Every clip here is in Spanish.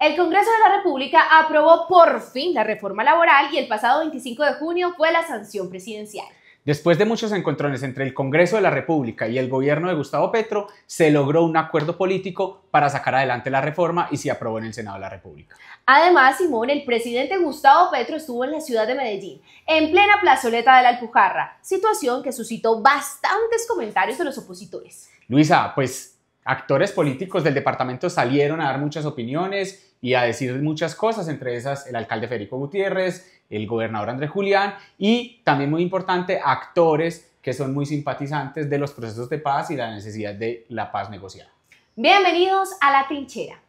El Congreso de la República aprobó por fin la reforma laboral y el pasado 25 de junio fue la sanción presidencial. Después de muchos encontrones entre el Congreso de la República y el gobierno de Gustavo Petro, se logró un acuerdo político para sacar adelante la reforma y se aprobó en el Senado de la República. Además, Simón, el presidente Gustavo Petro estuvo en la ciudad de Medellín, en plena plazoleta de la Alpujarra, situación que suscitó bastantes comentarios de los opositores. Luisa, pues actores políticos del departamento salieron a dar muchas opiniones y a decir muchas cosas, entre esas el alcalde Federico Gutiérrez, el gobernador Andrés Julián y también muy importante, actores que son muy simpatizantes de los procesos de paz y la necesidad de la paz negociada. Bienvenidos a La Trinchera.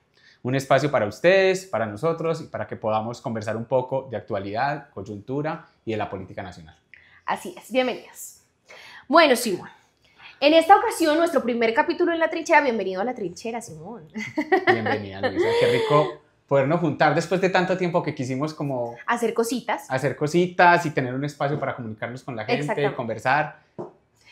Un espacio para ustedes, para nosotros y para que podamos conversar un poco de actualidad, coyuntura y de la política nacional. Así es, bienvenidos. Bueno, Simón, en esta ocasión nuestro primer capítulo en La Trinchera. Bienvenido a La Trinchera, Simón. Bienvenida, Luisa. Qué rico podernos juntar después de tanto tiempo que quisimos como hacer cositas y tener un espacio para comunicarnos con la gente, conversar.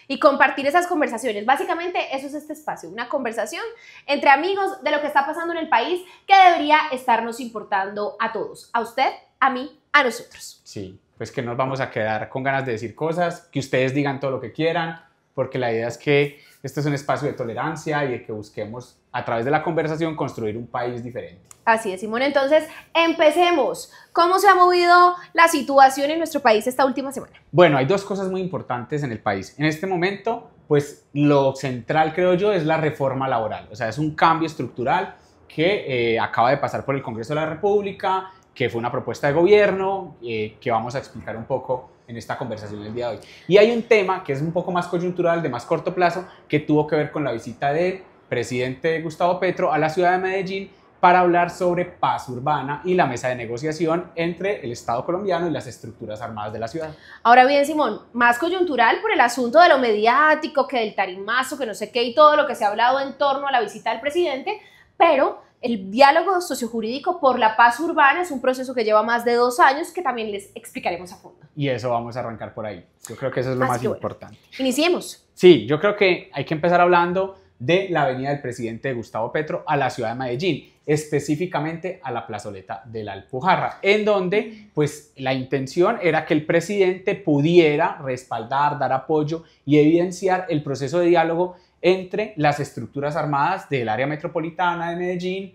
Y compartir esas conversaciones. Básicamente eso es este espacio, una conversación entre amigos de lo que está pasando en el país que debería estarnos importando a todos, a usted, a mí, a nosotros. Sí, pues que nos vamos a quedar con ganas de decir cosas, que ustedes digan todo lo que quieran, porque la idea es que este es un espacio de tolerancia y de que busquemos a través de la conversación construir un país diferente. Así es, Simón. Entonces, empecemos. ¿Cómo se ha movido la situación en nuestro país esta última semana? Bueno, hay dos cosas muy importantes en el país. En este momento, pues lo central, creo yo, es la reforma laboral. O sea, es un cambio estructural que acaba de pasar por el Congreso de la República, que fue una propuesta de gobierno, que vamos a explicar un poco en esta conversación del día de hoy. Y hay un tema que es un poco más coyuntural, de más corto plazo, que tuvo que ver con la visita del presidente Gustavo Petro a la ciudad de Medellín para hablar sobre paz urbana y la mesa de negociación entre el Estado colombiano y las estructuras armadas de la ciudad. Ahora bien, Simón, más coyuntural por el asunto de lo mediático, que del tarimazo, que no sé qué y todo lo que se ha hablado en torno a la visita del presidente, pero el diálogo sociojurídico por la paz urbana es un proceso que lleva más de 2 años que también les explicaremos a fondo. Y eso vamos a arrancar por ahí. Yo creo que eso es lo más importante. Iniciemos. Sí, yo creo que hay que empezar hablando de la venida del presidente Gustavo Petro a la ciudad de Medellín, específicamente a la plazoleta de la Alpujarra, en donde pues la intención era que el presidente pudiera respaldar, dar apoyo y evidenciar el proceso de diálogo entre las estructuras armadas del área metropolitana de Medellín,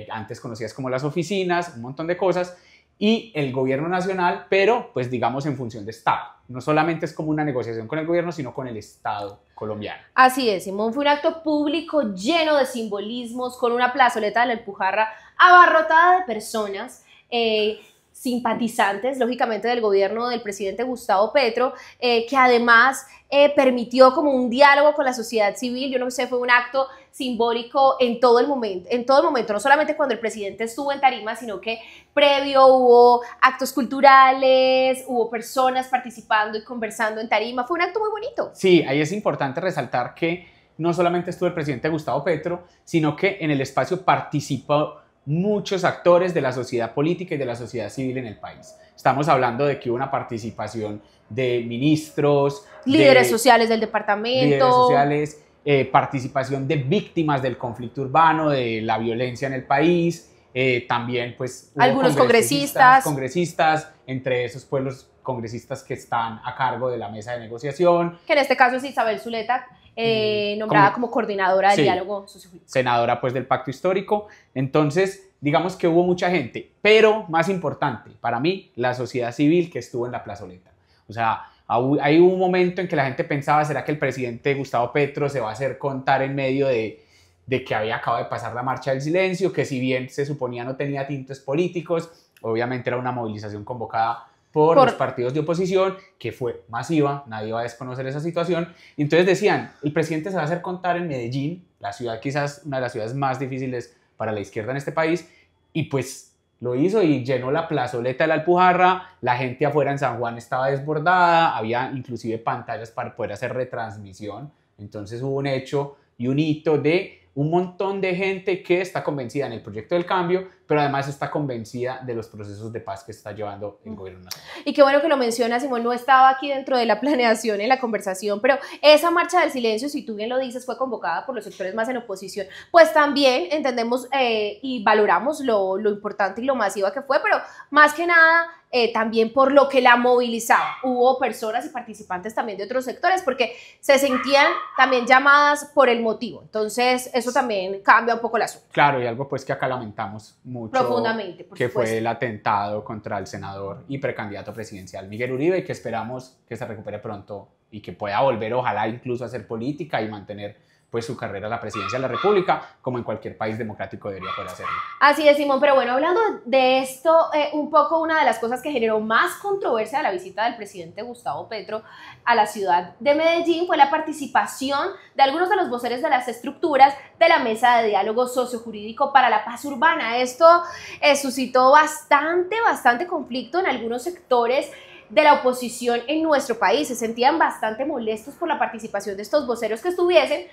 antes conocidas como las oficinas, un montón de cosas, y el gobierno nacional, pero pues digamos en función de Estado. No solamente es como una negociación con el gobierno, sino con el Estado colombiano. Así es, Simón, fue un acto público lleno de simbolismos, con una plazoleta de la Alpujarra abarrotada de personas, simpatizantes, lógicamente, del gobierno del presidente Gustavo Petro, que además permitió como un diálogo con la sociedad civil. Yo no sé, fue un acto simbólico en todo el momento, no solamente cuando el presidente estuvo en tarima, sino que previo hubo actos culturales, hubo personas participando y conversando en tarima. Fue un acto muy bonito. Sí, ahí es importante resaltar que no solamente estuvo el presidente Gustavo Petro, sino que en el espacio participó muchos actores de la sociedad política y de la sociedad civil en el país. Estamos hablando de que hubo una participación de ministros, líderes sociales del departamento, participación de víctimas del conflicto urbano, de la violencia en el país, también pues algunos congresistas, entre esos pues los congresistas que están a cargo de la mesa de negociación. Que en este caso es Isabel Zuleta, nombrada como coordinadora del diálogo sociojurídico. Senadora pues del Pacto Histórico. Entonces, digamos que hubo mucha gente, pero más importante para mí, la sociedad civil que estuvo en la plazoleta. O sea, ahí hubo un momento en que la gente pensaba, ¿será que el presidente Gustavo Petro se va a hacer contar en medio de que había acabado de pasar la marcha del silencio, que si bien se suponía no tenía tintes políticos, obviamente era una movilización convocada por los partidos de oposición, que fue masiva, nadie va a desconocer esa situación, y entonces decían, el presidente se va a hacer contar en Medellín, la ciudad quizás una de las ciudades más difíciles para la izquierda en este país, y pues lo hizo y llenó la plazoleta de la Alpujarra, la gente afuera en San Juan estaba desbordada, había inclusive pantallas para poder hacer retransmisión, entonces hubo un hecho y un hito de un montón de gente que está convencida en el proyecto del cambio, pero además está convencida de los procesos de paz que está llevando el gobierno nacional. Y qué bueno que lo menciona, Simón, no estaba aquí dentro de la planeación, en la conversación, pero esa marcha del silencio, si tú bien lo dices, fue convocada por los sectores más en oposición, pues también entendemos y valoramos lo importante y lo masiva que fue, pero más que nada también por lo que la movilizaba. Hubo personas y participantes también de otros sectores porque se sentían también llamadas por el motivo. Entonces, eso también cambia un poco el asunto. Claro, y algo pues que acá lamentamos mucho. Profundamente, por que supuesto. fue el atentado contra el senador y precandidato presidencial Miguel Uribe, y que esperamos que se recupere pronto y que pueda volver, ojalá incluso a hacer política y mantener pues su carrera a la presidencia de la República, como en cualquier país democrático debería poder hacerlo. Así es, Simón, pero bueno, hablando de esto, un poco una de las cosas que generó más controversia de la visita del presidente Gustavo Petro a la ciudad de Medellín fue la participación de algunos de los voceros de las estructuras de la Mesa de Diálogo Sociojurídico para la Paz Urbana. Esto suscitó bastante conflicto en algunos sectores de la oposición en nuestro país. Se sentían bastante molestos por la participación de estos voceros que estuviesen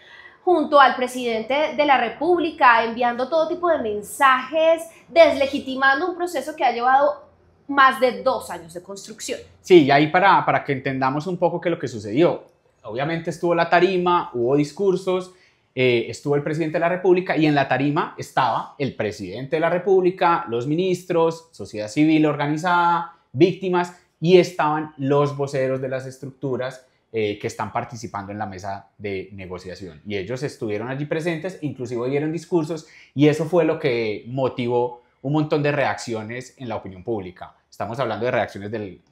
junto al presidente de la República, enviando todo tipo de mensajes, deslegitimando un proceso que ha llevado más de 2 años de construcción. Sí, y ahí para que entendamos un poco qué es lo que sucedió. Obviamente estuvo la tarima, hubo discursos, estuvo el presidente de la República, y en la tarima estaba el presidente de la República, los ministros, sociedad civil organizada, víctimas, y estaban los voceros de las estructuras que están participando en la mesa de negociación, y ellos estuvieron allí presentes, inclusive dieron discursos, y eso fue lo que motivó un montón de reacciones en la opinión pública. Estamos hablando de reacciones del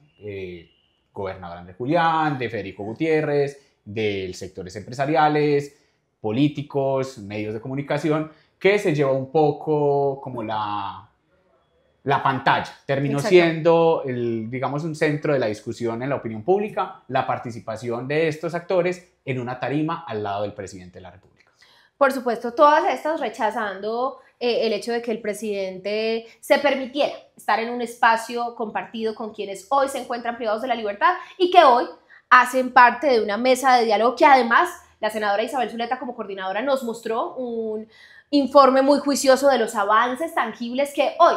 gobernador Andrés Julián, de Federico Gutiérrez, de sectores empresariales, políticos, medios de comunicación, que se llevó un poco como la pantalla. Terminó siendo, digamos, un centro de la discusión en la opinión pública, la participación de estos actores en una tarima al lado del presidente de la República. Por supuesto, todas estas rechazando el hecho de que el presidente se permitiera estar en un espacio compartido con quienes hoy se encuentran privados de la libertad y que hoy hacen parte de una mesa de diálogo que además la senadora Isabel Zuleta como coordinadora nos mostró un informe muy juicioso de los avances tangibles que hoy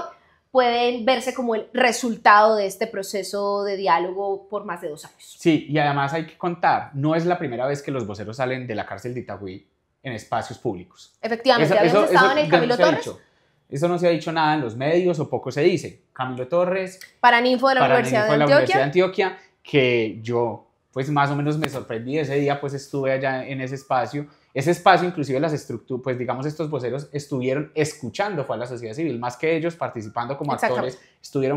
pueden verse como el resultado de este proceso de diálogo por más de 2 años. Sí, y además hay que contar, no es la primera vez que los voceros salen de la cárcel de Itagüí en espacios públicos. Efectivamente, habíamos estado en el Camilo Torres. Eso no se ha dicho nada en los medios o poco se dice. Camilo Torres, Paraninfo de la Universidad de Antioquia, que yo pues más o menos me sorprendí ese día, pues estuve allá en ese espacio. Ese espacio, inclusive las estructuras, pues digamos estos voceros estuvieron escuchando, fue a la sociedad civil, más que ellos participando como actores,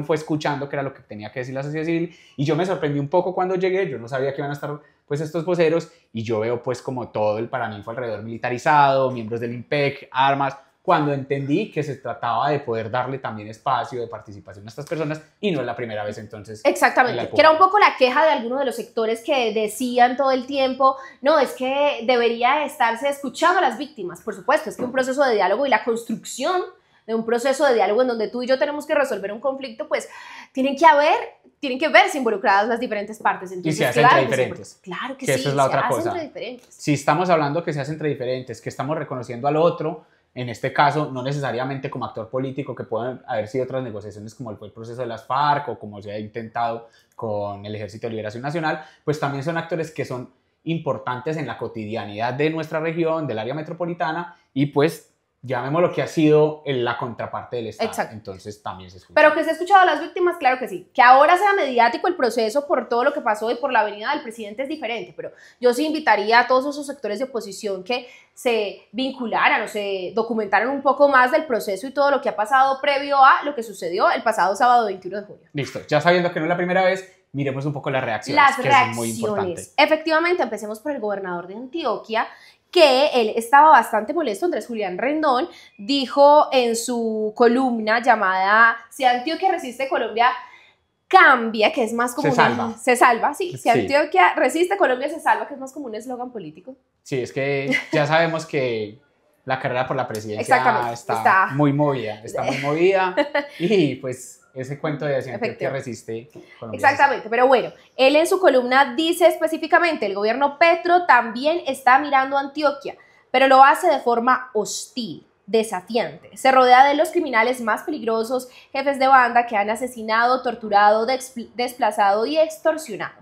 fue escuchando qué era lo que tenía que decir la sociedad civil, y yo me sorprendí un poco cuando llegué, yo no sabía que iban a estar pues estos voceros, y yo veo pues como todo el Paraninfo alrededor militarizado, miembros del IMPEC, armas, cuando entendí que se trataba de poder darle también espacio de participación a estas personas, y no es la primera vez entonces. Exactamente, que era un poco la queja de algunos de los sectores que decían todo el tiempo, no, es que debería estarse escuchando a las víctimas. Por supuesto, es que un proceso de diálogo y la construcción de un proceso de diálogo en donde tú y yo tenemos que resolver un conflicto, pues tienen que verse involucradas las diferentes partes. Entonces, y se hace entre diferentes. Claro que sí, esa es la otra cosa. Si estamos hablando que se hace entre diferentes, que estamos reconociendo al otro, en este caso, no necesariamente como actor político, que pueden haber sido otras negociaciones como fue el proceso de las FARC o como se ha intentado con el Ejército de Liberación Nacional, pues también son actores que son importantes en la cotidianidad de nuestra región, del área metropolitana, y pues llamémoslo que ha sido la contraparte del Estado. Exacto. Entonces también se escucha. Pero que se ha escuchado a las víctimas, claro que sí. Que ahora sea mediático el proceso por todo lo que pasó y por la venida del presidente es diferente, pero yo sí invitaría a todos esos sectores de oposición que se vincularan o se documentaran un poco más del proceso y todo lo que ha pasado previo a lo que sucedió el pasado sábado 21 de junio. Listo, ya sabiendo que no es la primera vez, miremos un poco las reacciones. Las reacciones. Es muy importante. Efectivamente, empecemos por el gobernador de Antioquia, que él estaba bastante molesto. Andrés Julián Rendón dijo en su columna llamada Si Antioquia resiste, Colombia cambia, que es más como se salva, sí. Si Antioquia resiste, Colombia se salva, que es más como un eslogan político. Sí, es que ya sabemos que la carrera por la presidencia está muy movida, y pues ese cuento de Si Antioquia resiste, Colombia exactamente, pero bueno, él en su columna dice específicamente, el gobierno Petro también está mirando a Antioquia, pero lo hace de forma hostil, desafiante. Se rodea de los criminales más peligrosos, jefes de banda que han asesinado, torturado, desplazado y extorsionado,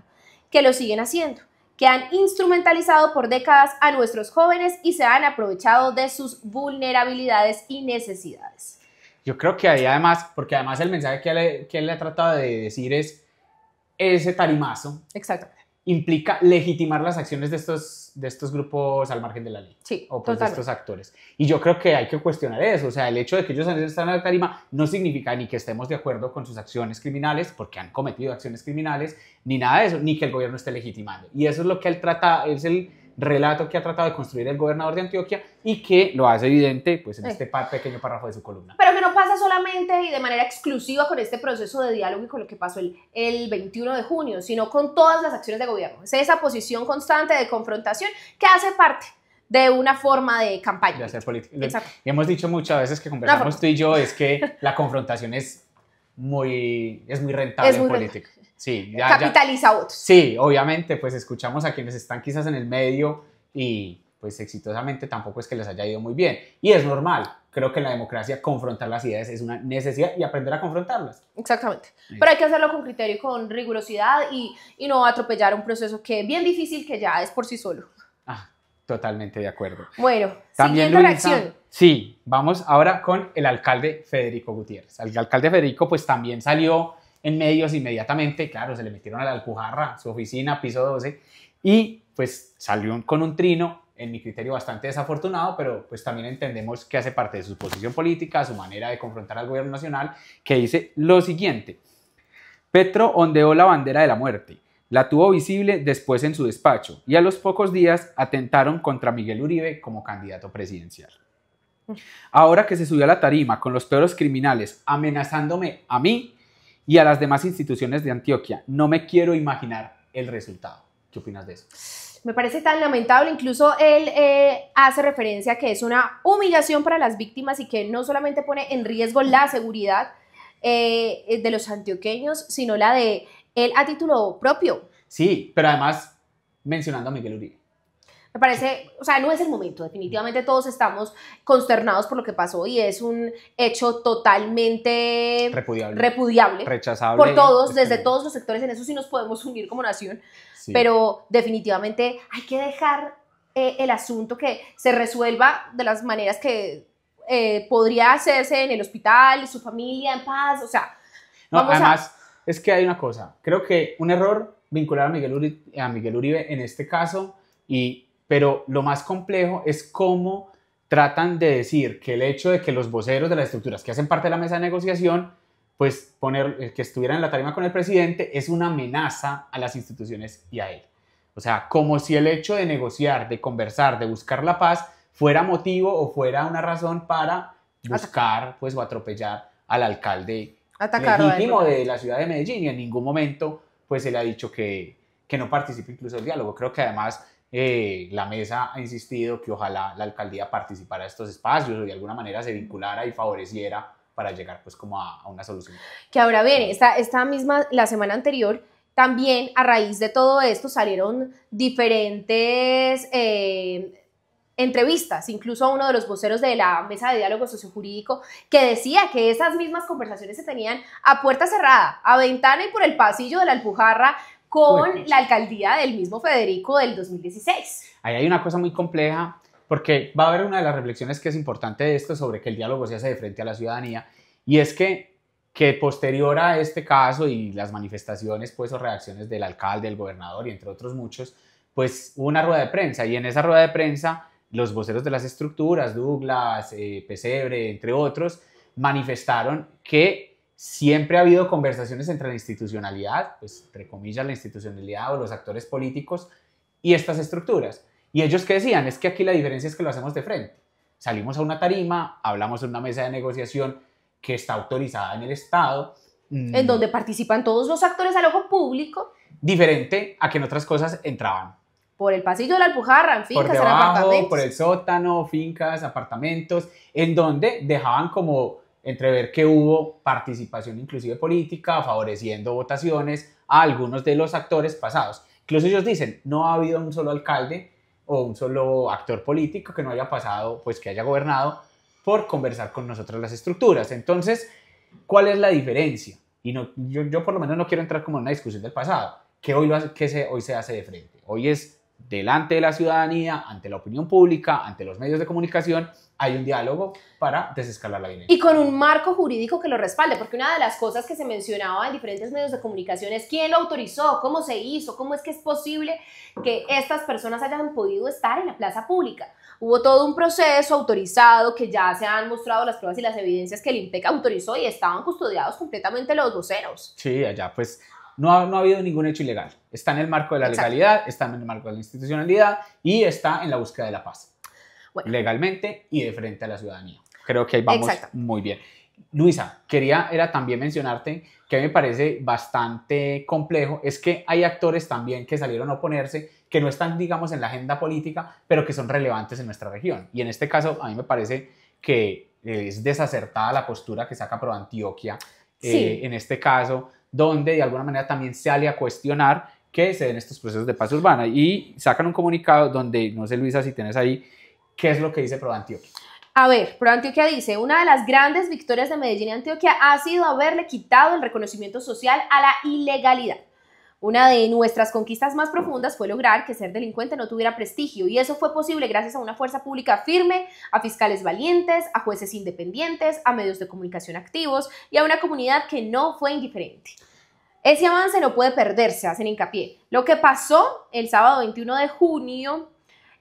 que lo siguen haciendo, que han instrumentalizado por décadas a nuestros jóvenes y se han aprovechado de sus vulnerabilidades y necesidades. Yo creo que ahí además, porque además el mensaje que él le ha tratado de decir es ese tarimazo. Exactamente. Implica legitimar las acciones de estos grupos al margen de la ley. Sí, o pues de estos actores. Y yo creo que hay que cuestionar eso. O sea, el hecho de que ellos están en la tarima no significa ni que estemos de acuerdo con sus acciones criminales, porque han cometido acciones criminales, ni nada de eso, ni que el gobierno esté legitimando. Y eso es lo que él trata, es el relato que ha tratado de construir el gobernador de Antioquia y que lo hace evidente pues, en este pequeño párrafo de su columna. Pero que no pasa solamente y de manera exclusiva con este proceso de diálogo y con lo que pasó el 21 de junio, sino con todas las acciones de gobierno. Es esa posición constante de confrontación que hace parte de una forma de campaña. De hacer política. Exacto. Y hemos dicho muchas veces que conversamos tú y yo, es que la confrontación es muy rentable en política. Sí, capitaliza votos. Sí, obviamente, pues escuchamos a quienes están quizás en el medio y pues exitosamente tampoco es que les haya ido muy bien. Y es normal, creo que en la democracia confrontar las ideas es una necesidad y aprender a confrontarlas. Exactamente, pero hay que hacerlo con criterio y con rigurosidad y no atropellar un proceso que es bien difícil, que ya es por sí solo. Totalmente de acuerdo. Bueno, también siguiente reacción. Sí, vamos ahora con el alcalde Federico Gutiérrez. El alcalde Federico pues también salió en medios inmediatamente, claro, se le metieron a la Alpujarra, su oficina, piso 12, y pues salió con un trino, en mi criterio bastante desafortunado, pero pues también entendemos que hace parte de su posición política, su manera de confrontar al gobierno nacional, que dice lo siguiente: Petro ondeó la bandera de la muerte, la tuvo visible después en su despacho, y a los pocos días atentaron contra Miguel Uribe como candidato presidencial. Ahora que se subió a la tarima con los peores criminales amenazándome a mí y a las demás instituciones de Antioquia, no me quiero imaginar el resultado. ¿Qué opinas de eso? Me parece tan lamentable, incluso él hace referencia a que es una humillación para las víctimas y que no solamente pone en riesgo la seguridad de los antioqueños, sino la de él a título propio. Sí, pero además mencionando a Miguel Uribe. Me parece, o sea, no es el momento, definitivamente todos estamos consternados por lo que pasó y es un hecho totalmente repudiable, rechazable por todos, desde todos los sectores, en eso sí nos podemos unir como nación, sí. Pero definitivamente hay que dejar el asunto que se resuelva de las maneras que podría hacerse en el hospital, su familia, en paz, o sea, no, además, es que hay una cosa, creo que un error vincular a Miguel Uribe en este caso, pero lo más complejo es cómo tratan de decir que el hecho de que los voceros de las estructuras que hacen parte de la mesa de negociación, pues que estuvieran en la tarima con el presidente es una amenaza a las instituciones y a él. O sea, como si el hecho de negociar, de conversar, de buscar la paz fuera motivo o fuera una razón para buscar pues, o atropellar al alcalde legítimo de la ciudad de Medellín, y en ningún momento pues, se le ha dicho que no participe incluso del diálogo. Creo que además la mesa ha insistido que ojalá la alcaldía participara de estos espacios o de alguna manera se vinculara y favoreciera para llegar pues como a una solución. Que ahora bien, esta misma, la semana anterior, también a raíz de todo esto salieron diferentes entrevistas, incluso a uno de los voceros de la Mesa de Diálogo Sociojurídico, que decía que esas mismas conversaciones se tenían a puerta cerrada, a ventana y por el pasillo de la Alpujarra, con la alcaldía del mismo Federico del 2016. Ahí hay una cosa muy compleja, porque va a haber una de las reflexiones que es importante de esto sobre que el diálogo se hace de frente a la ciudadanía, y es que posterior a este caso y las manifestaciones pues, o reacciones del alcalde, del gobernador y entre otros muchos, pues hubo una rueda de prensa, y en esa rueda de prensa los voceros de las estructuras, Douglas, Pesebre, entre otros, manifestaron que siempre ha habido conversaciones entre la institucionalidad, pues entre comillas la institucionalidad o los actores políticos y estas estructuras. Y ellos ¿qué decían? Es que aquí la diferencia es que lo hacemos de frente. Salimos a una tarima, hablamos en una mesa de negociación que está autorizada en el Estado. En donde participan todos los actores al ojo público. Diferente a que en otras cosas entraban. Por el pasillo de la Alpujarra, en fincas, por debajo, en apartamentos. Por el sótano, fincas, apartamentos, en donde dejaban como entrever que hubo participación inclusive política, favoreciendo votaciones a algunos de los actores pasados. Incluso ellos dicen, no ha habido un solo alcalde o un solo actor político que no haya pasado, pues que haya gobernado, por conversar con nosotros las estructuras. Entonces, ¿cuál es la diferencia? Y no, yo por lo menos no quiero entrar como en una discusión del pasado, que hoy se hace de frente. Hoy es delante de la ciudadanía, ante la opinión pública, ante los medios de comunicación, hay un diálogo para desescalar la violencia. Y con un marco jurídico que lo respalde, porque una de las cosas que se mencionaba en diferentes medios de comunicación es quién lo autorizó, cómo se hizo, cómo es que es posible que estas personas hayan podido estar en la plaza pública. Hubo todo un proceso autorizado que ya se han mostrado las pruebas y las evidencias que el IMPEC autorizó y estaban custodiados completamente los voceros. Sí, allá pues no ha habido ningún hecho ilegal. Está en el marco de la legalidad, está en el marco de la institucionalidad y está en la búsqueda de la paz. Bueno. Legalmente y de frente a la ciudadanía. Creo que ahí vamos muy bien. Luisa, era también mencionarte que me parece bastante complejo, es que hay actores también que salieron a oponerse, que no están, digamos, en la agenda política, pero que son relevantes en nuestra región. Y en este caso, a mí me parece que es desacertada la postura que saca ProAntioquia, en este caso, donde de alguna manera también sale a cuestionar que se den estos procesos de paz urbana. Y sacan un comunicado donde, no sé, Luisa, si tienes ahí, ¿qué es lo que dice ProAntioquia? A ver, ProAntioquia dice, una de las grandes victorias de Medellín y Antioquia ha sido haberle quitado el reconocimiento social a la ilegalidad. Una de nuestras conquistas más profundas fue lograr que ser delincuente no tuviera prestigio, y eso fue posible gracias a una fuerza pública firme, a fiscales valientes, a jueces independientes, a medios de comunicación activos y a una comunidad que no fue indiferente. Ese avance no puede perderse, hacen hincapié. Lo que pasó el sábado 21 de junio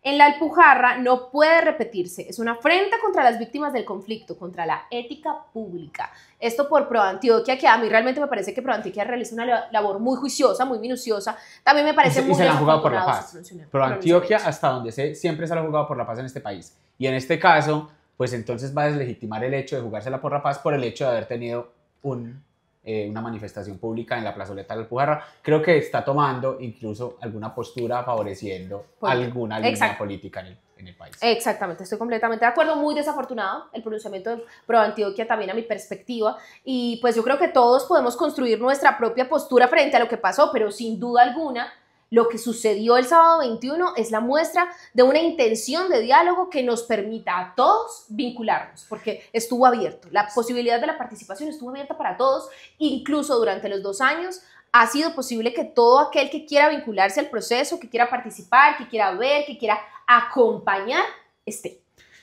en la Alpujarra no puede repetirse. Es una afrenta contra las víctimas del conflicto, contra la ética pública. Esto por ProAntioquia, que a mí realmente me parece que ProAntioquia realiza una labor muy juiciosa, muy minuciosa. También me parece muy y se la han jugado por la paz. ProAntioquia, hasta donde sé, siempre se la ha jugado por la paz en este país. Y en este caso, pues entonces va a deslegitimar el hecho de jugársela por la paz por el hecho de haber tenido una manifestación pública en la plazoleta de la Alpujarra. Creo que está tomando incluso alguna postura favoreciendo alguna línea política en el país. Exactamente, estoy completamente de acuerdo. Muy desafortunado el pronunciamiento de ProAntioquia también a mi perspectiva, y pues yo creo que todos podemos construir nuestra propia postura frente a lo que pasó, pero sin duda alguna lo que sucedió el sábado 21 es la muestra de una intención de diálogo que nos permita a todos vincularnos, porque estuvo abierto, la posibilidad de la participación estuvo abierta para todos. Incluso durante los 2 años ha sido posible que todo aquel que quiera vincularse al proceso, que quiera participar, que quiera ver, que quiera acompañar, esté.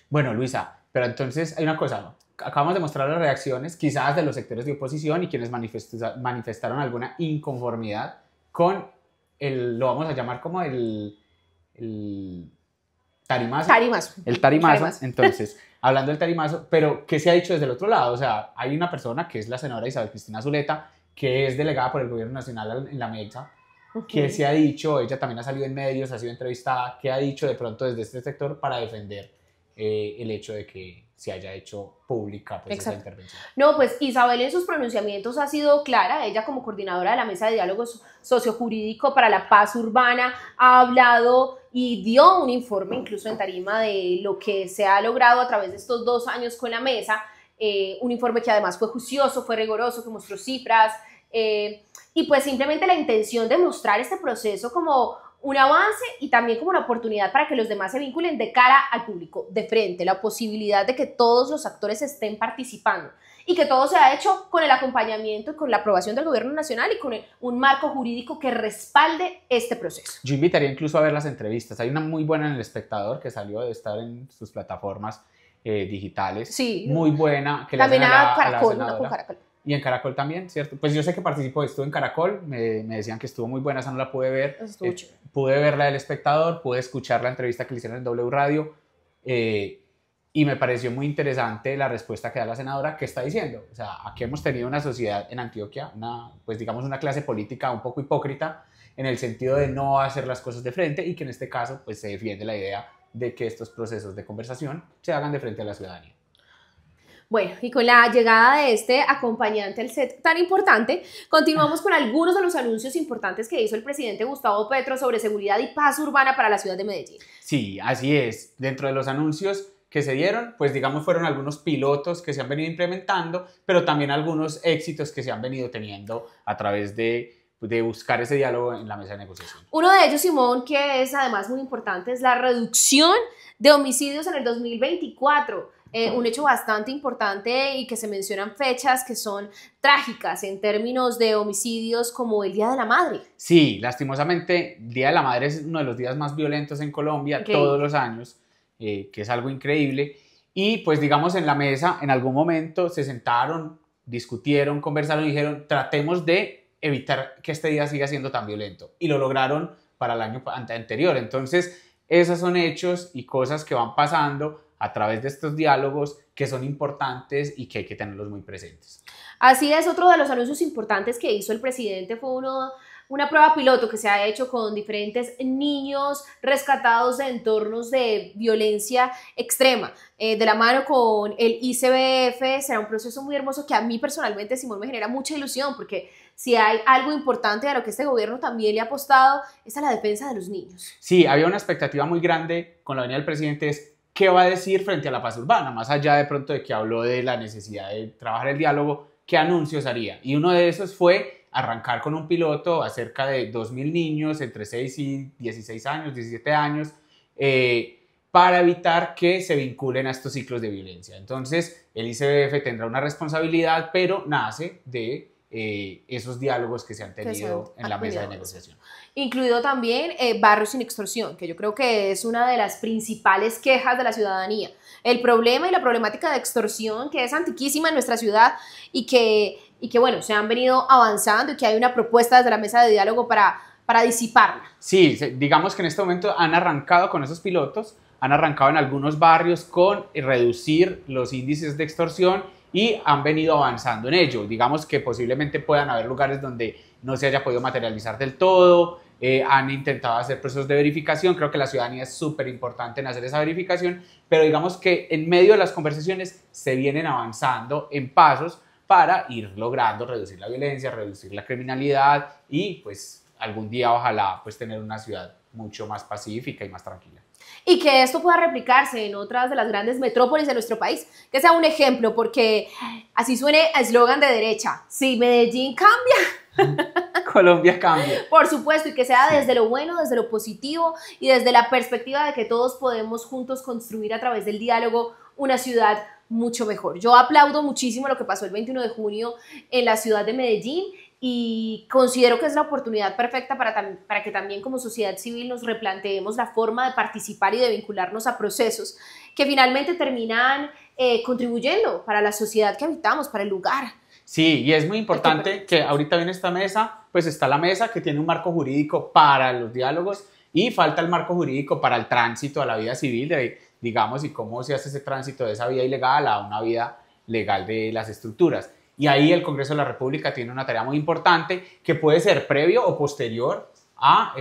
Bueno, Luisa, pero entonces hay una cosa, ¿no? Acabamos de mostrar las reacciones quizás de los sectores de oposición y quienes manifestaron alguna inconformidad con lo vamos a llamar como el tarimazo. El tarimazo. Entonces, hablando del tarimazo, pero ¿qué se ha dicho desde el otro lado? O sea, hay una persona que es la senadora Isabel Cristina Zuleta, que es delegada por el gobierno nacional en la MEXA, que se ha dicho, ella también ha salido en medios, ha sido entrevistada, ¿qué ha dicho de pronto desde este sector para defender el hecho de que se haya hecho pública pues, esa intervención? No, pues Isabel en sus pronunciamientos ha sido clara. Ella, como coordinadora de la Mesa de Diálogo Sociojurídico para la Paz Urbana, ha hablado y dio un informe incluso en tarima de lo que se ha logrado a través de estos 2 años con la mesa, un informe que además fue juicioso, fue riguroso, que mostró cifras, y pues simplemente la intención de mostrar este proceso como un avance y también como una oportunidad para que los demás se vinculen de cara al público, de frente, la posibilidad de que todos los actores estén participando y que todo se ha hecho con el acompañamiento y con la aprobación del gobierno nacional y con un marco jurídico que respalde este proceso. Yo invitaría incluso a ver las entrevistas. Hay una muy buena en El Espectador que salió de estar en sus plataformas digitales. Sí. Muy buena. Que también le a Caracol, una con Caracol. Y en Caracol también, ¿cierto? Pues yo sé que participó, estuvo en Caracol, me decían que estuvo muy buena, esa no la pude ver. Pude ver la del Espectador, pude escuchar la entrevista que le hicieron en W Radio, y me pareció muy interesante la respuesta que da la senadora, que está diciendo, o sea, aquí hemos tenido una sociedad en Antioquia, pues digamos una clase política un poco hipócrita, en el sentido de no hacer las cosas de frente, y que en este caso pues se defiende la idea de que estos procesos de conversación se hagan de frente a la ciudadanía. Bueno, y con la llegada de este acompañante al set tan importante, continuamos con algunos de los anuncios importantes que hizo el presidente Gustavo Petro sobre seguridad y paz urbana para la ciudad de Medellín. Sí, así es. Dentro de los anuncios que se dieron, pues digamos fueron algunos pilotos que se han venido implementando, pero también algunos éxitos que se han venido teniendo a través de de buscar ese diálogo en la mesa de negociación. Uno de ellos, Simón, que es además muy importante, es la reducción de homicidios en el 2024. Un hecho bastante importante y que se mencionan fechas que son trágicas en términos de homicidios como el Día de la Madre. Sí, lastimosamente, el Día de la Madre es uno de los días más violentos en Colombia todos los años, que es algo increíble. Y pues digamos en la mesa, en algún momento se sentaron, discutieron, conversaron y dijeron, tratemos de evitar que este día siga siendo tan violento. Y lo lograron para el año anterior. Entonces, esos son hechos y cosas que van pasando a través de estos diálogos que son importantes y que hay que tenerlos muy presentes. Así es, otro de los anuncios importantes que hizo el presidente fue una prueba piloto que se ha hecho con diferentes niños rescatados de entornos de violencia extrema. De la mano con el ICBF será un proceso muy hermoso que a mí personalmente, Simón, me genera mucha ilusión porque si hay algo importante a lo que este gobierno también le ha apostado es a la defensa de los niños. Sí, había una expectativa muy grande con la venida del presidente, es qué va a decir frente a la paz urbana, más allá de pronto de que habló de la necesidad de trabajar el diálogo, qué anuncios haría. Y uno de esos fue arrancar con un piloto a cerca de 2.000 niños entre 6 y 16 años, 17 años, para evitar que se vinculen a estos ciclos de violencia. Entonces, el ICBF tendrá una responsabilidad, pero nace de esos diálogos que se han tenido en la mesa de negociación. Incluido también barrios sin extorsión, que yo creo que es una de las principales quejas de la ciudadanía. El problema y la problemática de extorsión que es antiquísima en nuestra ciudad y que bueno, se han venido avanzando y que hay una propuesta desde la mesa de diálogo para disiparla. Sí, digamos que en este momento han arrancado con esos pilotos, han arrancado en algunos barrios con reducir los índices de extorsión y han venido avanzando en ello. Digamos que posiblemente puedan haber lugares donde no se haya podido materializar del todo, han intentado hacer procesos de verificación, creo que la ciudadanía es súper importante en hacer esa verificación, pero digamos que en medio de las conversaciones se vienen avanzando en pasos para ir logrando reducir la violencia, reducir la criminalidad y pues algún día ojalá pues tener una ciudad mucho más pacífica y más tranquila. Y que esto pueda replicarse en otras de las grandes metrópolis de nuestro país, que sea un ejemplo, porque así suene a eslogan de derecha, si Medellín cambia, Colombia cambia. Por supuesto, y que sea desde lo bueno, desde lo positivo y desde la perspectiva de que todos podemos juntos construir a través del diálogo una ciudad mucho mejor. Yo aplaudo muchísimo lo que pasó el 21 de junio en la ciudad de Medellín y considero que es la oportunidad perfecta para que también como sociedad civil nos replanteemos la forma de participar y de vincularnos a procesos que finalmente terminan contribuyendo para la sociedad que habitamos, para el lugar. Sí, y es muy importante que ahorita viene esta mesa, pues está la mesa que tiene un marco jurídico para los diálogos y falta el marco jurídico para el tránsito a la vida civil, digamos, y cómo se hace ese tránsito de esa vida ilegal a una vida legal de las estructuras. Y ahí el Congreso de la República tiene una tarea muy importante que puede ser previo o posterior a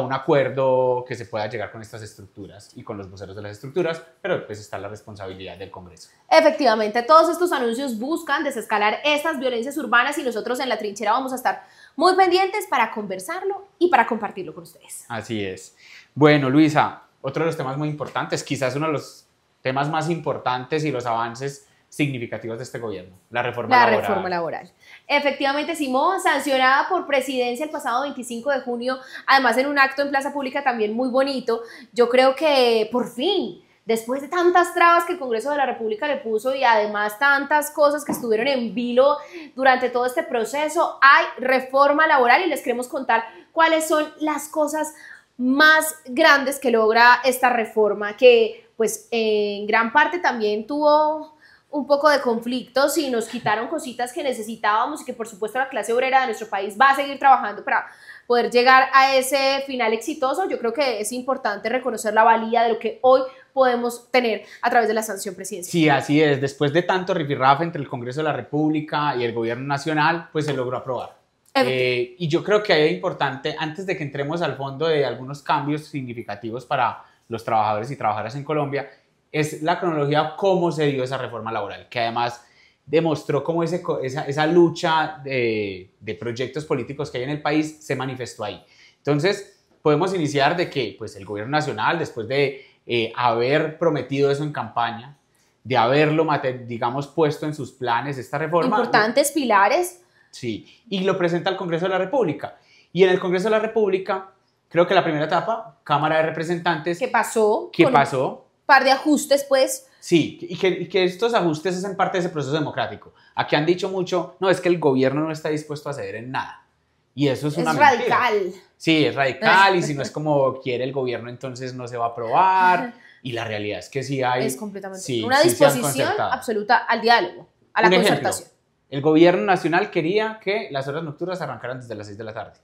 un acuerdo que se pueda llegar con estas estructuras y con los voceros de las estructuras, pero pues está la responsabilidad del Congreso. Efectivamente, todos estos anuncios buscan desescalar estas violencias urbanas y nosotros en La Trinchera vamos a estar muy pendientes para conversarlo y para compartirlo con ustedes. Así es. Bueno, Luisa, otro de los temas muy importantes, quizás uno de los temas más importantes y los avances significativos de este gobierno, la reforma laboral. La reforma laboral. Efectivamente, Simón, sancionada por presidencia el pasado 25 de junio, además en un acto en plaza pública también muy bonito. Yo creo que por fin, después de tantas trabas que el Congreso de la República le puso y además tantas cosas que estuvieron en vilo durante todo este proceso, hay reforma laboral y les queremos contar cuáles son las cosas más grandes que logra esta reforma, que pues en gran parte también tuvo un poco de conflictos y nos quitaron cositas que necesitábamos y que por supuesto la clase obrera de nuestro país va a seguir trabajando para poder llegar a ese final exitoso. Yo creo que es importante reconocer la valía de lo que hoy podemos tener a través de la sanción presidencial. Sí, así es. Después de tanto rifirrafe entre el Congreso de la República y el Gobierno Nacional, pues se logró aprobar. Y yo creo que ahí es importante, antes de que entremos al fondo de algunos cambios significativos para los trabajadores y trabajadoras en Colombia, es la cronología cómo se dio esa reforma laboral, que además demostró cómo esa lucha de proyectos políticos que hay en el país se manifestó ahí. Entonces, podemos iniciar de que pues, el gobierno nacional, después de haber prometido eso en campaña, de haberlo, digamos, puesto en sus planes esta reforma. Importantes pilares Sí, y lo presenta al Congreso de la República. Y en el Congreso de la República, creo que la primera etapa, Cámara de Representantes. ¿Qué pasó? ¿Qué pasó? Un par de ajustes, pues. Sí, y que estos ajustes hacen parte de ese proceso democrático. Aquí han dicho mucho, no, es que el gobierno no está dispuesto a ceder en nada. Y eso es una mentira. Radical. Sí, es radical, y si no es como quiere el gobierno, entonces no se va a aprobar. Y la realidad es que sí hay... Es completamente sí, una disposición absoluta al diálogo, a la concertación. El gobierno nacional quería que las horas nocturnas arrancaran desde las 6 de la tarde.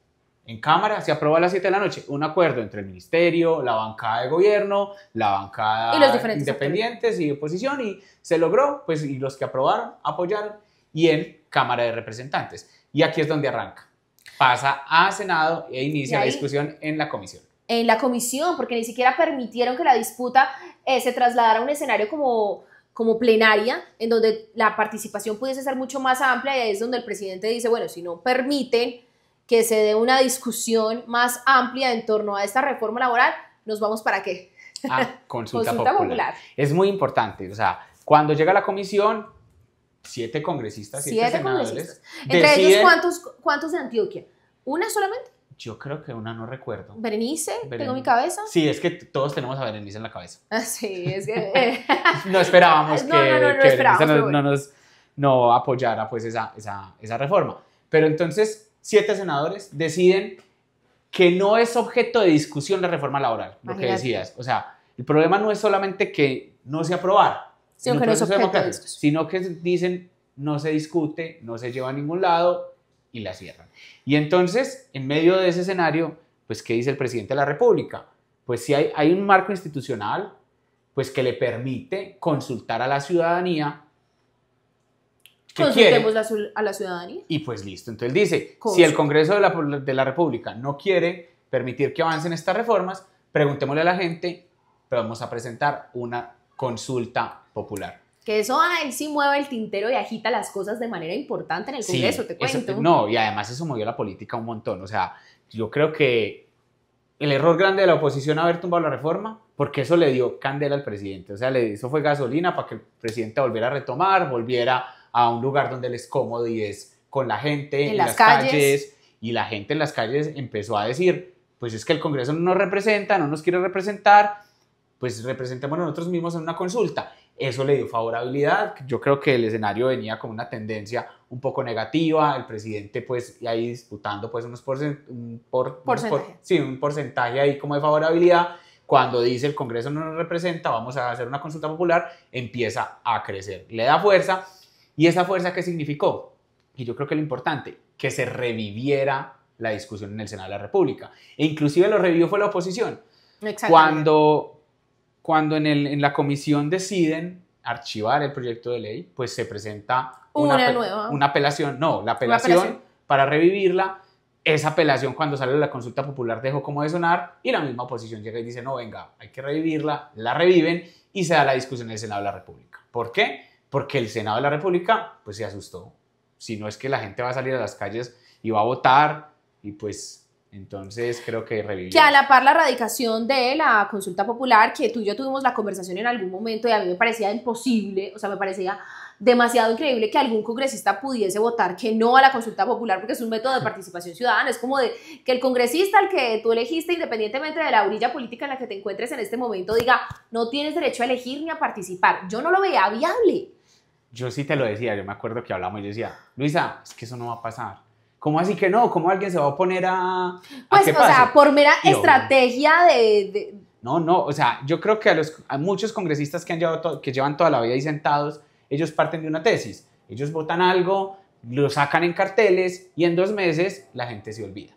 En Cámara se aprobó a las 7 de la noche un acuerdo entre el ministerio, la bancada de gobierno, la bancada y los diferentes independientes actores y oposición, y se logró, pues, y los que aprobaron, apoyaron, y en Cámara de Representantes. Y aquí es donde arranca. Pasa a Senado e inicia la discusión en la comisión. En la comisión, porque ni siquiera permitieron que la disputa se trasladara a un escenario como plenaria, en donde la participación pudiese ser mucho más amplia, y ahí es donde el presidente dice, bueno, si no permiten que se dé una discusión más amplia en torno a esta reforma laboral, ¿nos vamos para qué? A consulta popular. Es muy importante, o sea, cuando llega la comisión, 7 congresistas, 7 senadores. Congresistas. Entre ellos, ¿cuántos de Antioquia? ¿Una solamente? Yo creo que una, no recuerdo. ¿Berenice? ¿Tengo mi cabeza? Sí, es que todos tenemos a Berenice en la cabeza. Sí, es que... no esperábamos que Berenice no apoyara pues esa reforma. Pero entonces, 7 senadores deciden que no es objeto de discusión la reforma laboral, lo que decías. O sea, el problema no es solamente que no se aprobara, sino que no es objeto de discusión, sino que dicen no se discute, no se lleva a ningún lado y la cierran. Y entonces, en medio de ese escenario, pues, ¿qué dice el presidente de la República? Pues si hay un marco institucional, pues, que le permite consultar a la ciudadanía. Consultemos a la ciudadanía. Y pues listo. Entonces dice, si el Congreso de la República no quiere permitir que avancen estas reformas, preguntémosle a la gente, pero vamos a presentar una consulta popular. Que eso ahí sí mueve el tintero y agita las cosas de manera importante en el Congreso, te cuento. No, y además eso movió la política un montón. O sea, yo creo que el error grande de la oposición haber tumbado la reforma, porque eso le dio candela al presidente. O sea, eso fue gasolina para que el presidente volviera a retomar, volviera a un lugar donde él es cómodo, y es con la gente en las calles. Y la gente en las calles empezó a decir, pues es que el Congreso no nos representa, no nos quiere representar, pues representemos nosotros mismos en una consulta. Eso le dio favorabilidad. Yo creo que el escenario venía con una tendencia un poco negativa, el presidente pues ahí disputando pues un porcentaje ahí como de favorabilidad. Cuando dice el Congreso no nos representa, vamos a hacer una consulta popular, empieza a crecer, le da fuerza. ¿Y esa fuerza qué significó? Y yo creo que lo importante, que se reviviera la discusión en el Senado de la República. E inclusive lo revivió fue la oposición. Cuando en la comisión deciden archivar el proyecto de ley, pues se presenta una apelación. No, la apelación para revivirla. Esa apelación, cuando sale la consulta popular, dejó como de sonar, y la misma oposición llega y dice, no, venga, hay que revivirla, la reviven, y se da la discusión en el Senado de la República. ¿Por qué? Porque el Senado de la República pues se asustó. Si no es que la gente va a salir a las calles y va a votar, y pues entonces creo que revivió. Que a la par la radicación de la consulta popular, que tú y yo tuvimos la conversación en algún momento, y a mí me parecía imposible, o sea, me parecía demasiado increíble que algún congresista pudiese votar que no a la consulta popular, porque es un método de participación ciudadana. Es como de que el congresista al que tú elegiste, independientemente de la orilla política en la que te encuentres en este momento, diga, no tienes derecho a elegir ni a participar. Yo no lo veía viable. Yo sí te lo decía, yo me acuerdo que hablamos y yo decía, Luisa, es que eso no va a pasar. ¿Cómo así que no? ¿Cómo alguien se va a oponer a pues, o sea, por mera estrategia No, o sea, yo creo que a muchos congresistas que llevan toda la vida ahí sentados, ellos parten de una tesis. Ellos votan algo, lo sacan en carteles, y en 2 meses la gente se olvida.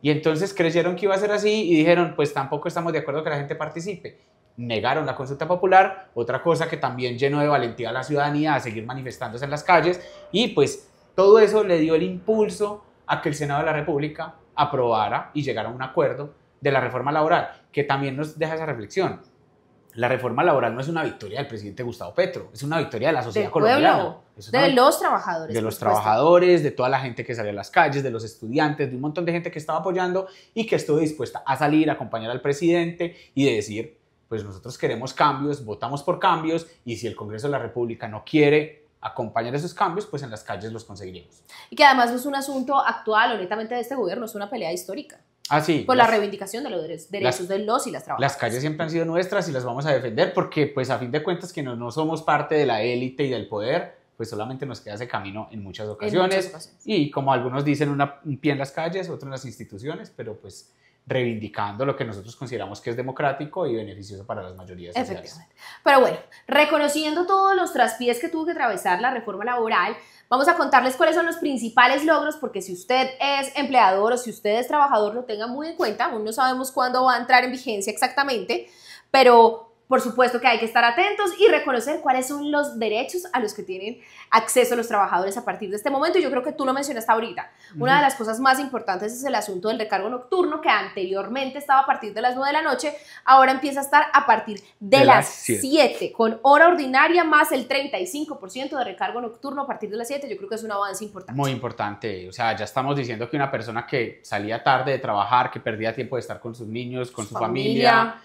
Y entonces creyeron que iba a ser así y dijeron, pues tampoco estamos de acuerdo que la gente participe. Negaron la consulta popular, otra cosa que también llenó de valentía a la ciudadanía a seguir manifestándose en las calles, y pues todo eso le dio el impulso a que el Senado de la República aprobara y llegara a un acuerdo de la reforma laboral, que también nos deja esa reflexión. La reforma laboral no es una victoria del presidente Gustavo Petro, es una victoria de la sociedad colombiana. De los trabajadores. De los trabajadores, de toda la gente que salió a las calles, de los estudiantes, de un montón de gente que estaba apoyando y que estuvo dispuesta a salir, a acompañar al presidente y de decir, pues nosotros queremos cambios, votamos por cambios, y si el Congreso de la República no quiere acompañar esos cambios, pues en las calles los conseguiremos. Y que además no es un asunto actual o netamente de este gobierno, es una pelea histórica. Ah, sí. Por la reivindicación de los derechos de los y las trabajadoras. Las calles siempre han sido nuestras y las vamos a defender porque, pues, a fin de cuentas, que no somos parte de la élite y del poder, pues solamente nos queda ese camino en muchas ocasiones. Y como algunos dicen, un pie en las calles, otro en las instituciones, pero pues reivindicando lo que nosotros consideramos que es democrático y beneficioso para las mayorías sociales. Efectivamente. Pero bueno, reconociendo todos los traspiés que tuvo que atravesar la reforma laboral, vamos a contarles cuáles son los principales logros, porque si usted es empleador o si usted es trabajador, lo tenga muy en cuenta. Aún no sabemos cuándo va a entrar en vigencia exactamente, pero por supuesto que hay que estar atentos y reconocer cuáles son los derechos a los que tienen acceso los trabajadores a partir de este momento. Y yo creo que tú lo mencionaste ahorita. Una de las cosas más importantes es el asunto del recargo nocturno, que anteriormente estaba a partir de las 9 de la noche, ahora empieza a estar a partir de las 7, con hora ordinaria más el 35% de recargo nocturno a partir de las 7. Yo creo que es un avance importante. Muy importante. O sea, ya estamos diciendo que una persona que salía tarde de trabajar, que perdía tiempo de estar con sus niños, con su familia,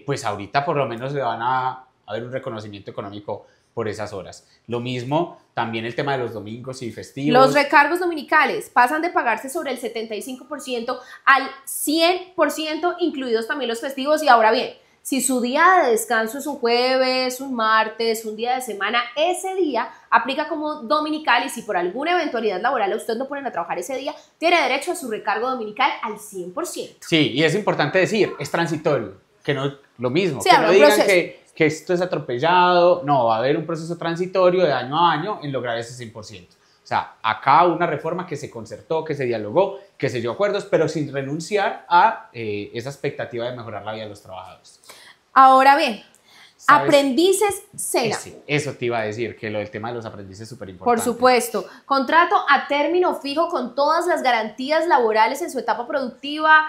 pues ahorita por lo menos le van a haber un reconocimiento económico por esas horas. Lo mismo, también el tema de los domingos y festivos. Los recargos dominicales pasan de pagarse sobre el 75% al 100%, incluidos también los festivos. Y ahora bien, si su día de descanso es un jueves, un martes, un día de semana, ese día aplica como dominical, y si por alguna eventualidad laboral a usted no ponen a trabajar ese día, tiene derecho a su recargo dominical al 100%. Sí, y es importante decir, es transitorio. Que no, lo mismo, sí, que no digan que esto es atropellado, no, va a haber un proceso transitorio de año a año en lograr ese 100%. O sea, acá una reforma que se concertó, que se dialogó, que se dio acuerdos, pero sin renunciar a esa expectativa de mejorar la vida de los trabajadores. Ahora bien, aprendices SENA. Eso te iba a decir, que lo del tema de los aprendices es súper importante. Por supuesto, contrato a término fijo con todas las garantías laborales en su etapa productiva,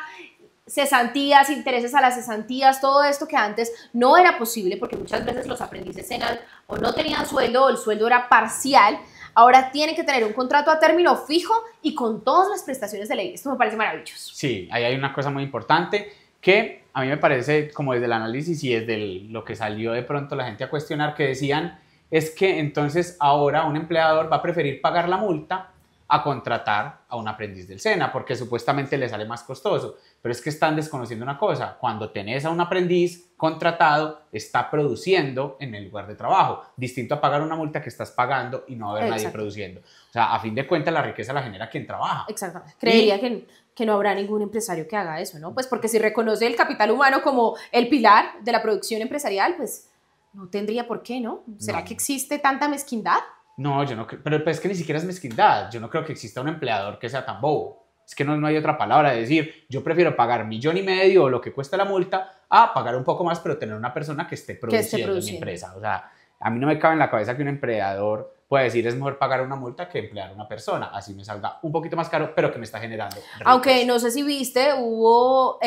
cesantías, intereses a las cesantías, todo esto que antes no era posible porque muchas veces los aprendices SENA o no tenían sueldo o el sueldo era parcial. Ahora tienen que tener un contrato a término fijo y con todas las prestaciones de ley. Esto me parece maravilloso. Sí, ahí hay una cosa muy importante que a mí me parece, como desde el análisis y desde lo que salió de pronto la gente a cuestionar, que decían es que entonces ahora un empleador va a preferir pagar la multa a contratar a un aprendiz del SENA, porque supuestamente le sale más costoso. Pero es que están desconociendo una cosa: cuando tenés a un aprendiz contratado, está produciendo en el lugar de trabajo, distinto a pagar una multa que estás pagando y no haber nadie produciendo. O sea, a fin de cuentas, la riqueza la genera quien trabaja. Exactamente. Creería que no habrá ningún empresario que haga eso, ¿no? Pues porque si reconoce el capital humano como el pilar de la producción empresarial, pues no tendría por qué, ¿no? ¿Será que existe tanta mezquindad? No, yo no creo, pero es que ni siquiera es mezquindad. Yo no creo que exista un empleador que sea tan bobo. Es que no hay otra palabra de decir, yo prefiero pagar 1,5 millones o lo que cuesta la multa a pagar un poco más, pero tener una persona que esté produciendo en mi empresa. O sea, a mí no me cabe en la cabeza que un empleador pueda decir es mejor pagar una multa que emplear a una persona. Así me salga un poquito más caro, pero que me está generando riqueza. Aunque no sé si viste, hubo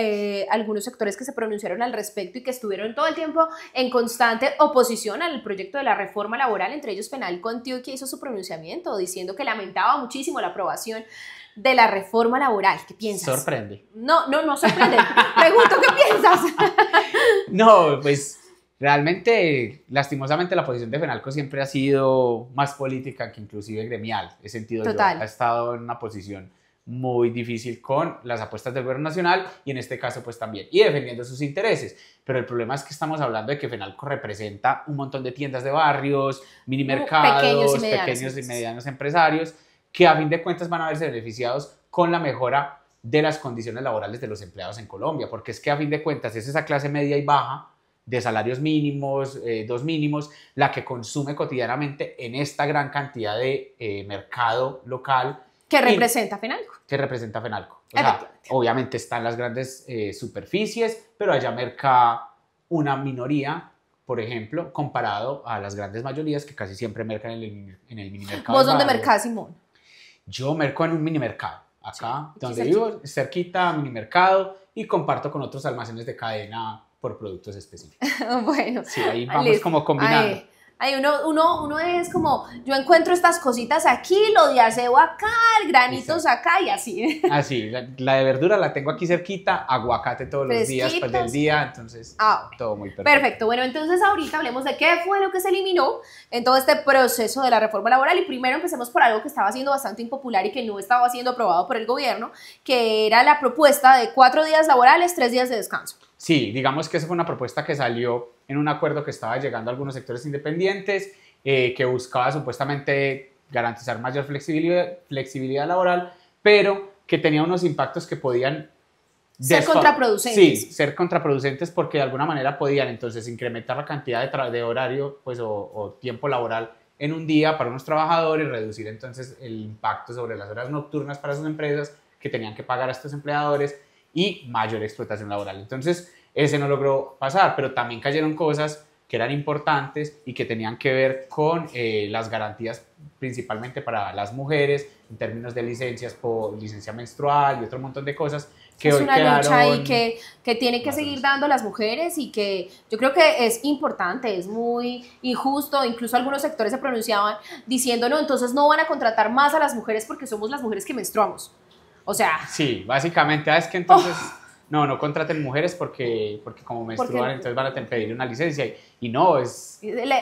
algunos sectores que se pronunciaron al respecto y que estuvieron todo el tiempo en constante oposición al proyecto de la reforma laboral, entre ellos Penalco Antioquia hizo su pronunciamiento diciendo que lamentaba muchísimo la aprobación de la reforma laboral. ¿Qué piensas? Sorprende. No sorprende. Pregunto, ¿qué piensas? No, pues realmente, lastimosamente, la posición de Fenalco siempre ha sido más política que inclusive gremial. He sentido Total. Ha estado en una posición muy difícil con las apuestas del gobierno nacional y en este caso pues también, y defendiendo sus intereses. Pero el problema es que estamos hablando de que Fenalco representa un montón de tiendas de barrios, mini mercados, pequeños y medianos empresarios, que a fin de cuentas van a verse beneficiados con la mejora de las condiciones laborales de los empleados en Colombia, porque es que a fin de cuentas es esa clase media y baja de salarios mínimos, 2 mínimos, la que consume cotidianamente en esta gran cantidad de mercado local. ¿Qué representa Fenalco? ¿Qué representa Fenalco? O sea, obviamente están las grandes superficies, pero allá merca una minoría, por ejemplo, comparado a las grandes mayorías que casi siempre mercan en el mini mercado. ¿Vos dónde mercás, Simón? Yo merco en un mini mercado, acá sí, donde vivo, cerquita, mini mercado, y comparto con otros almacenes de cadena por productos específicos. Bueno. Sí, ahí vamos como combinando. Ahí uno es como, yo encuentro estas cositas aquí, lo de aseo acá, el granitos acá y así. Así, la de verdura la tengo aquí cerquita, aguacate todos los días pues, del día, entonces todo muy perfecto. Perfecto, bueno, entonces ahorita hablemos de qué fue lo que se eliminó en todo este proceso de la reforma laboral y primero empecemos por algo que estaba siendo bastante impopular y que no estaba siendo aprobado por el gobierno, que era la propuesta de 4 días laborales, 3 días de descanso. Sí, digamos que esa fue una propuesta que salió en un acuerdo que estaba llegando a algunos sectores independientes, que buscaba supuestamente garantizar mayor flexibilidad laboral, pero que tenía unos impactos que podían ser contraproducentes. Sí, ser contraproducentes porque de alguna manera podían entonces incrementar la cantidad de horario pues, o tiempo laboral en un día para unos trabajadores, reducir entonces el impacto sobre las horas nocturnas para sus empresas que tenían que pagar a estos empleadores y mayor explotación laboral. Entonces, ese no logró pasar, pero también cayeron cosas que eran importantes y que tenían que ver con las garantías principalmente para las mujeres en términos de licencias por licencia menstrual y otro montón de cosas que es hoy una quedaron lucha ahí que tiene que seguir dando las mujeres y que yo creo que es importante, es muy injusto, incluso algunos sectores se pronunciaban diciendo no, entonces no van a contratar más a las mujeres porque somos las mujeres que menstruamos. O sea... Sí, básicamente, es que entonces no contraten mujeres porque como menstruan, entonces van a pedir una licencia y no, es...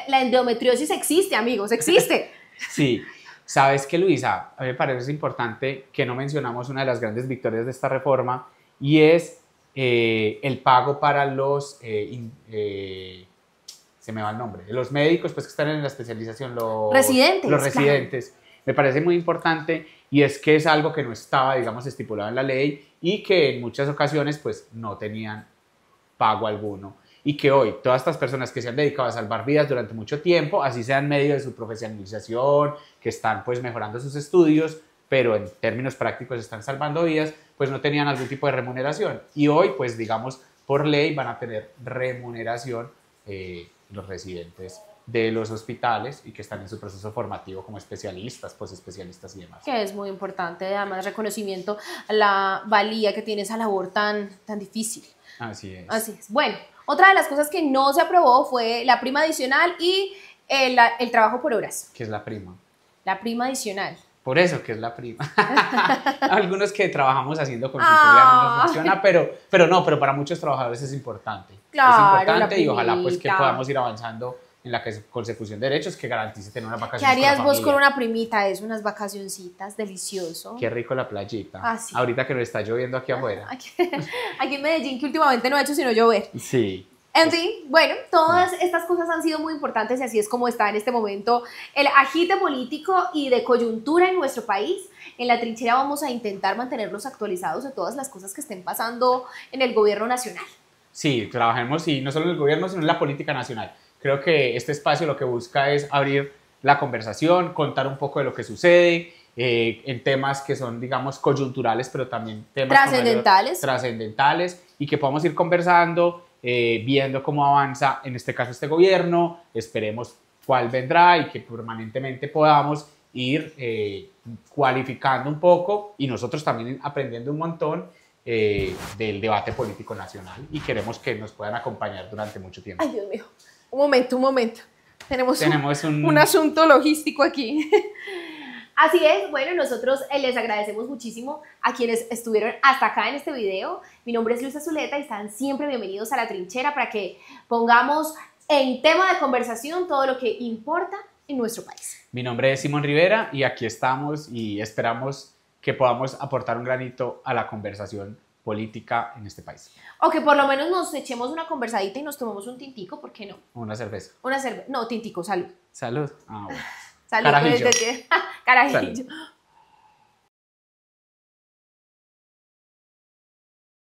La endometriosis existe, amigos, existe. Sí, ¿sabes qué, Luisa? A mí me parece importante que no mencionamos una de las grandes victorias de esta reforma y es el pago para los... se me va el nombre, los médicos pues que están en la especialización, los residentes. Claro. Me parece muy importante y es que es algo que no estaba, digamos, estipulado en la ley y que en muchas ocasiones pues no tenían pago alguno y que hoy todas estas personas que se han dedicado a salvar vidas durante mucho tiempo, así sea en medio de su profesionalización, que están pues mejorando sus estudios, pero en términos prácticos están salvando vidas, pues no tenían algún tipo de remuneración y hoy pues digamos por ley van a tener remuneración los residentes de los hospitales y que están en su proceso formativo como especialistas, posespecialistas y demás. Que es muy importante, además reconocimiento a la valía que tiene esa labor tan difícil. Así es. Así es. Bueno, otra de las cosas que no se aprobó fue la prima adicional y el trabajo por horas. ¿Qué es la prima? La prima adicional. Por eso que es la prima. Algunos que trabajamos haciendo consultoría no nos funciona, pero para muchos trabajadores es importante. Claro, es importante y ojalá pues que podamos ir avanzando en la consecución de derechos que garantice tener una vacaciones. ¿Qué harías vos con una primita? Es unas vacacioncitas, delicioso. Qué rico la playita. Ah, sí. Ahorita que nos está lloviendo aquí afuera. Aquí en Medellín, que últimamente no ha hecho sino llover. Sí. En fin, bueno, todas estas cosas han sido muy importantes y así es como está en este momento el agite político y de coyuntura en nuestro país. En La Trinchera vamos a intentar mantenerlos actualizados de todas las cosas que estén pasando en el gobierno nacional. Sí, trabajemos y no solo en el gobierno, sino en la política nacional. Creo que este espacio lo que busca es abrir la conversación, contar un poco de lo que sucede en temas que son, digamos, coyunturales, pero también temas trascendentales y que podamos ir conversando, viendo cómo avanza, en este caso, este gobierno, esperemos cuál vendrá y que permanentemente podamos ir cualificando un poco y nosotros también aprendiendo un montón del debate político nacional y queremos que nos puedan acompañar durante mucho tiempo. Ay, Dios mío. Un momento. Tenemos un asunto logístico aquí. Así es, bueno, nosotros les agradecemos muchísimo a quienes estuvieron hasta acá en este video. Mi nombre es Luisa Zuleta y están siempre bienvenidos a La Trinchera para que pongamos en tema de conversación todo lo que importa en nuestro país. Mi nombre es Simón Rivera y aquí estamos y esperamos que podamos aportar un granito a la conversación política en este país. O que por lo menos nos echemos una conversadita y nos tomemos un tintico, ¿por qué no? Una cerveza. No, tintico, salud. Salud. Ah, bueno. Salud. Carajillo. Carajillo. Salud.